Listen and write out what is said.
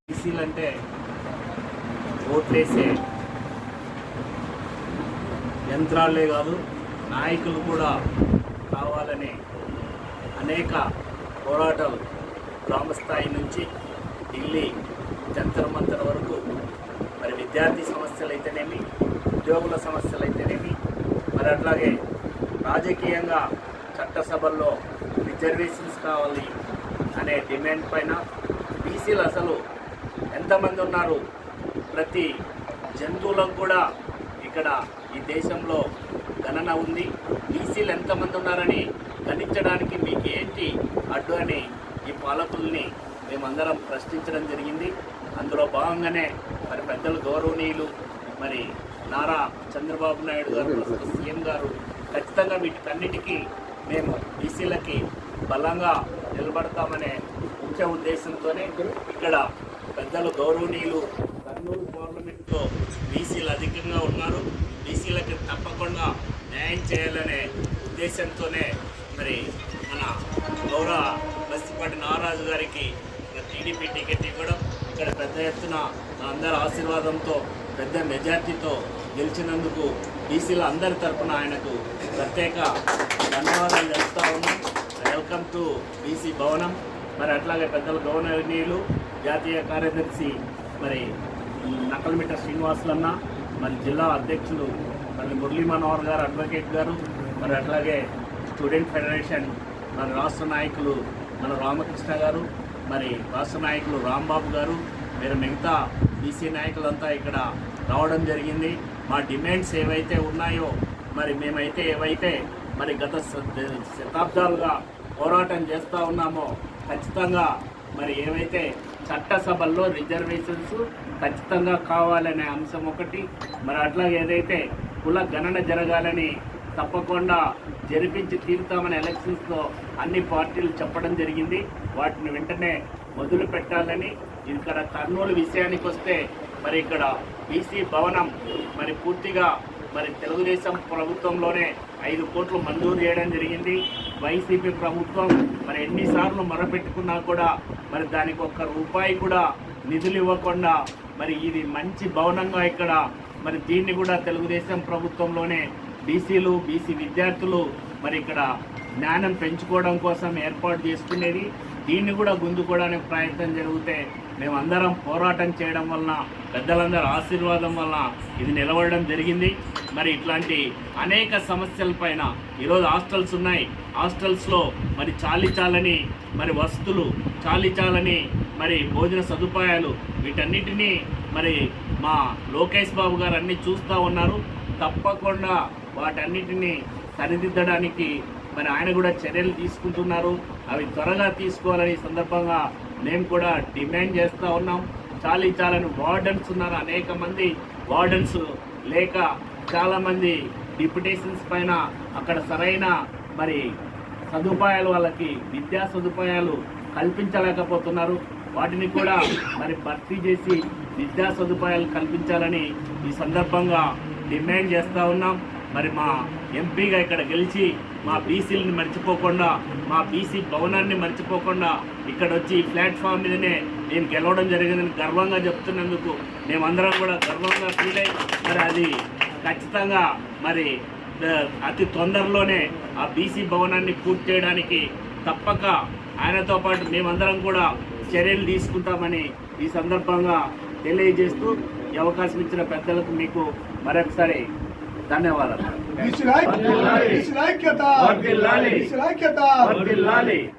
బీసీలంటే ఓట్లేసే యంత్రాలే కాదు, నాయకులు కూడా కావాలని అనేక పోరాటాలు గ్రామస్థాయి నుంచి ఢిల్లీ జంతర్ మంతర్ వరకు మరి విద్యార్థి సమస్యలు అయితేనేమి, ఉద్యోగుల సమస్యలు అయితేనేమి, మరి అట్లాగే రాజకీయంగా చట్టసభల్లో రిజర్వేషన్స్ కావాలి అనే డిమాండ్ పైన బీసీలు అసలు ఎంతమంది ఉన్నారు, ప్రతి జంతువులకు కూడా ఇక్కడ ఈ దేశంలో గణన ఉంది, బీసీలు ఎంతమంది ఉన్నారని గణించడానికి మీకు ఏంటి అడ్డు అని ఈ పాలకుల్ని మేమందరం ప్రశ్నించడం జరిగింది. అందులో భాగంగానే మరి పెద్దలు గౌరవనీయులు మరి నారా చంద్రబాబు నాయుడు గారు సీఎం గారు ఖచ్చితంగా వీటికన్నిటికీ మేము బీసీలకి బలంగా నిలబడతామనే ముఖ్య ఉద్దేశంతోనే ఇక్కడ పెద్దలు గౌరవనీయులు కర్నూలు పార్లమెంట్లో బీసీలు అధికంగా ఉన్నారు, బీసీలకి తప్పకుండా న్యాయం చేయాలనే ఉద్దేశంతోనే మరి మన గౌరవ బస్తిపాటి నారాజు గారికి టీడీపీ టికెట్ ఇవ్వడం, ఇక్కడ పెద్ద ఎత్తున అందరి ఆశీర్వాదంతో పెద్ద మెజార్టీతో గెలిచినందుకు బీసీల అందరి తరఫున ఆయనకు ప్రత్యేక ధన్యవాదాలు తెలుస్తూ ఉన్నాం. వెల్కమ్ టు బీసీ భవనం. మరి అట్లాగే పెద్దల గౌరవనీయులు జాతీయ కార్యదర్శి మరి నకల్మిట్ట శ్రీనివాసులన్న, మరి జిల్లా అధ్యక్షులు మరి మురళీ మనోహర్ గారు అడ్వకేట్ గారు, మరి అట్లాగే స్టూడెంట్ ఫెడరేషన్ మరి రాష్ట్ర నాయకులు మన రామకృష్ణ గారు, మరి రాష్ట్ర నాయకులు రాంబాబు గారు, మీరు మిగతా బీసీ నాయకులంతా ఇక్కడ రావడం జరిగింది. మా డిమాండ్స్ ఏవైతే ఉన్నాయో మరి మేమైతే ఏవైతే మరి గత శతాబ్దాలుగా పోరాటం చేస్తూ ఉన్నామో ఖచ్చితంగా మరి ఏవైతే చట్టసభల్లో రిజర్వేషన్స్ ఖచ్చితంగా కావాలనే అంశం ఒకటి, మరి అట్లాగే ఏదైతే కుల గణన జరగాలని తప్పకుండా జరిపించి తీరుతామని ఎలక్షన్స్లో అన్ని పార్టీలు చెప్పడం జరిగింది. వాటిని వెంటనే మొదలు పెట్టాలని. ఇక్కడ కర్నూలు విషయానికి వస్తే మరి ఇక్కడ బీసీ భవనం మరి పూర్తిగా మరి తెలుగుదేశం ప్రభుత్వంలోనే 5 కోట్లు మంజూరు చేయడం జరిగింది. వైసీపీ ప్రభుత్వం మరి ఎన్నిసార్లు మొరపెట్టుకున్నా కూడా మరి దానికి ₹1 కూడా నిధులు ఇవ్వకుండా మరి ఇది మంచి భవనంగా ఇక్కడ మరి దీన్ని కూడా తెలుగుదేశం ప్రభుత్వంలోనే బీసీలు బీసీ విద్యార్థులు మరి ఇక్కడ జ్ఞానం పెంచుకోవడం కోసం ఏర్పాటు చేసుకునేది. దీన్ని కూడా గుంజుకోవడానికి ప్రయత్నం జరిగితే మేమందరం పోరాటం చేయడం వలన పెద్దలందరూ ఆశీర్వాదం వలన ఇది నిలబడడం జరిగింది. మరి ఇట్లాంటి అనేక సమస్యలపైన ఈరోజు హాస్టల్స్ ఉన్నాయి, హాస్టల్స్లో మరి చాలని మరి వసతులు, చాలని మరి భోజన సదుపాయాలు, వీటన్నిటినీ మరి మా లోకేష్ బాబు గారు అన్నీ చూస్తూ ఉన్నారు. తప్పకుండా వాటన్నిటినీ సరిదిద్దడానికి మరి ఆయన కూడా చర్యలు తీసుకుంటున్నారు. అవి త్వరగా తీసుకోవాలని సందర్భంగా మేము కూడా డిమాండ్ చేస్తూ ఉన్నాం. చాలని వార్డెన్స్ ఉన్నారు, అనేక మంది వార్డెన్స్ లేక చాలామంది డిప్యుటేషన్స్ పైన అక్కడ సరైన మరి సదుపాయాలు, వాళ్ళకి విద్యా సదుపాయాలు కల్పించలేకపోతున్నారు. వాటిని కూడా మరి భర్తీ చేసి విద్యా సదుపాయాలు కల్పించాలని ఈ సందర్భంగా డిమాండ్ చేస్తూ ఉన్నాం. మరి మా ఎంపీగా ఇక్కడ గెలిచి మా బీసీలని మర్చిపోకుండా, మా బీసీ భవనాన్ని మర్చిపోకుండా ఇక్కడ వచ్చి ఈ ప్లాట్ఫామ్ మీదనే నేను గెలవడం జరిగిందని గర్వంగా చెప్తున్నందుకు మేమందరం కూడా గర్వంగా ఫీల్ అయ్యి మరి అది ఖచ్చితంగా మరి అతి తొందరలోనే ఆ బీసీ భవనాన్ని పూర్తి చేయడానికి తప్పక ఆయనతో పాటు మేమందరం కూడా చర్యలు తీసుకుంటామని ఈ సందర్భంగా తెలియజేస్తూ ఈ అవకాశం ఇచ్చిన పెద్దలకు మీకు మరొకసారి ధన్యవాదాలు.